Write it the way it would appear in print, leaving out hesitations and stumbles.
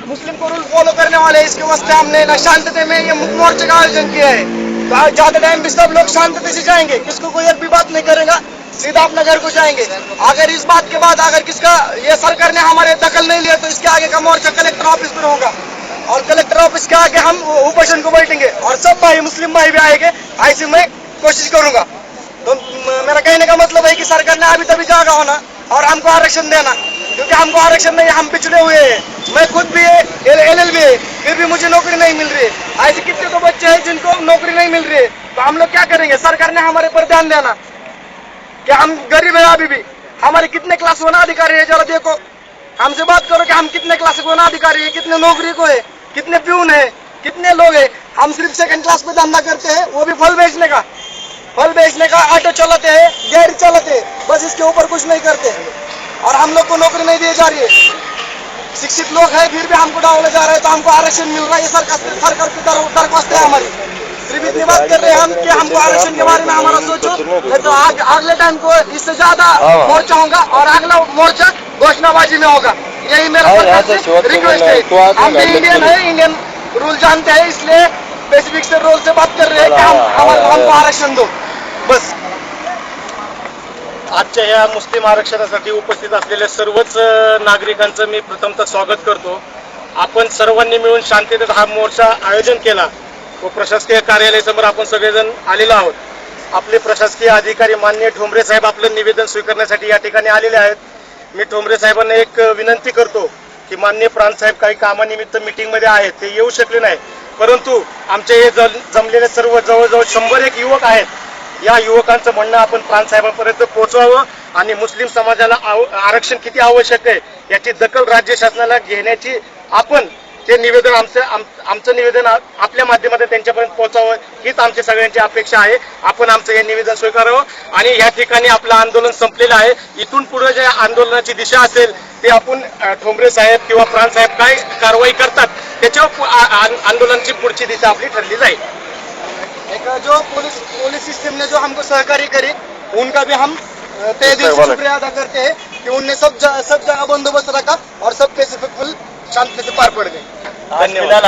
मुस्लिम को rule follow करने वाले हैं, इसके वास्ते हमने ना शांतता में ये मोर्चे का आयोजन किया है। तो जाते टाइम भी सब लोग शांतता से जाएंगे, किसको कोई एक भी बात नहीं करेगा, सीधा अपने घर को जाएंगे। अगर इस बात के बाद अगर किसका ये सरकार ने हमारे दखल नहीं लिया तो इसके आगे का मोर्चा कलेक्टर ऑफिस पर होगा और कलेक्टर ऑफिस के आगे हम उपोषण को बैठेंगे और सब भाई मुस्लिम भाई भी आएंगे। ऐसे मैं कोशिश करूंगा। तो मेरा कहने का मतलब है कि सरकार ने अभी तभी जागा होना और हमको आरक्षण देना, क्योंकि हमको आरक्षण नहीं, हम पिछड़े हुए हैं। मैं खुद भी LLB है, फिर भी मुझे नौकरी नहीं मिल रही है। ऐसे कितने तो बच्चे हैं जिनको नौकरी नहीं मिल रही है। तो हम लोग क्या करेंगे? सरकार ने हमारे पर ध्यान देना कि हम गरीब है, अभी भी हमारे कितने क्लास होना अधिकारी है, जरा देखो, हमसे बात करो कि हम कितने क्लास होना अधिकारी है, कितने नौकरी को है, कितने प्यून है, कितने लोग है। हम सिर्फ सेकंड क्लास पे धंधा करते हैं, वो भी फल बेचने का ऑटो चलाते हैं, गाड़ी चलाते हैं, बस इसके ऊपर कुछ नहीं करते। और हम लोग को नौकरी नहीं दी जा रही है। शिक्षित लोग हैं फिर भी हमको डावले जा रहे हैं, तो हमको आरक्षण मिल रहा है। ये सरकार की दरख्वास्त है हमारी। सिर्फ इतनी बात कर रहे हैं हम कि हमको आरक्षण के बारे में हमारा सोचो, नहीं तो अगले टाइम को इससे ज्यादा मोर्चा होगा और अगला मोर्चा घोषणाबाजी में होगा। यही मेरा रिक्वेस्ट है। हम भी इंडियन है, इंडियन रूल जानते हैं, इसलिए स्पेसिफिक से रूल से बात कर रहे हैं कि हमको आरक्षण दो, बस। आजच्या या मुस्लिम आरक्षणासाठी उपस्थित असलेल्या सर्वच नागरिकांचं मी प्रथमतः स्वागत करतो। आपण सर्वांनी मिळून शांततेत हा मोर्चा आयोजन केला व प्रशासकीय कार्यालयासमोर आपण सगळेजण आलेलो आहोत। आपले प्रशासकीय अधिकारी माननीय ठोंबरे साहेब आपलं निवेदन स्वीकारण्यासाठी या ठिकाणी आलेले आहेत। मी ठोंबरे साहेबांना एक विनंती करतो की माननीय प्रांत साहेब काही कामानिमित्त मीटिंगमध्ये आहेत, ते येऊ शकले नाही, परंतु आमचे हे जमलेले सर्व जवळजवळ 101 युवक आहेत। या युवकांचं म्हणणं आपण प्रांत साहेबांपर्यंत पोहोचवावं आणि मुस्लिम समाजाला आरक्षण किती आवश्यक आहे याची दखल राज्य शासनाला घेण्याची आपण ते निवेदन आमचं निवेदन आपल्या माध्यमातून त्यांच्यापर्यंत पोहोचावं हीच आमच्या सगळ्यांची अपेक्षा आहे। आपण आमचं हे निवेदन स्वीकारावं आणि या ठिकाणी आपलं आंदोलन संपलेलं आहे। इथून पुढे जे आंदोलनाची दिशा असेल ते आपण ठोंबरे साहेब किंवा प्रांत साहेब काय कारवाई करतात त्याच्यावर आंदोलनाची पुढची दिशा आपली ठरली जाईल। एक जो पुलिस सिस्टम ने जो हमको सहकारी करी, उनका भी हम तहे दिल से शुक्रिया अदा करते हैं कि उनने सब जगह बंदोबस्त रखा और सब पीसफुल शांति से पार पड़ गए। धन्यवाद।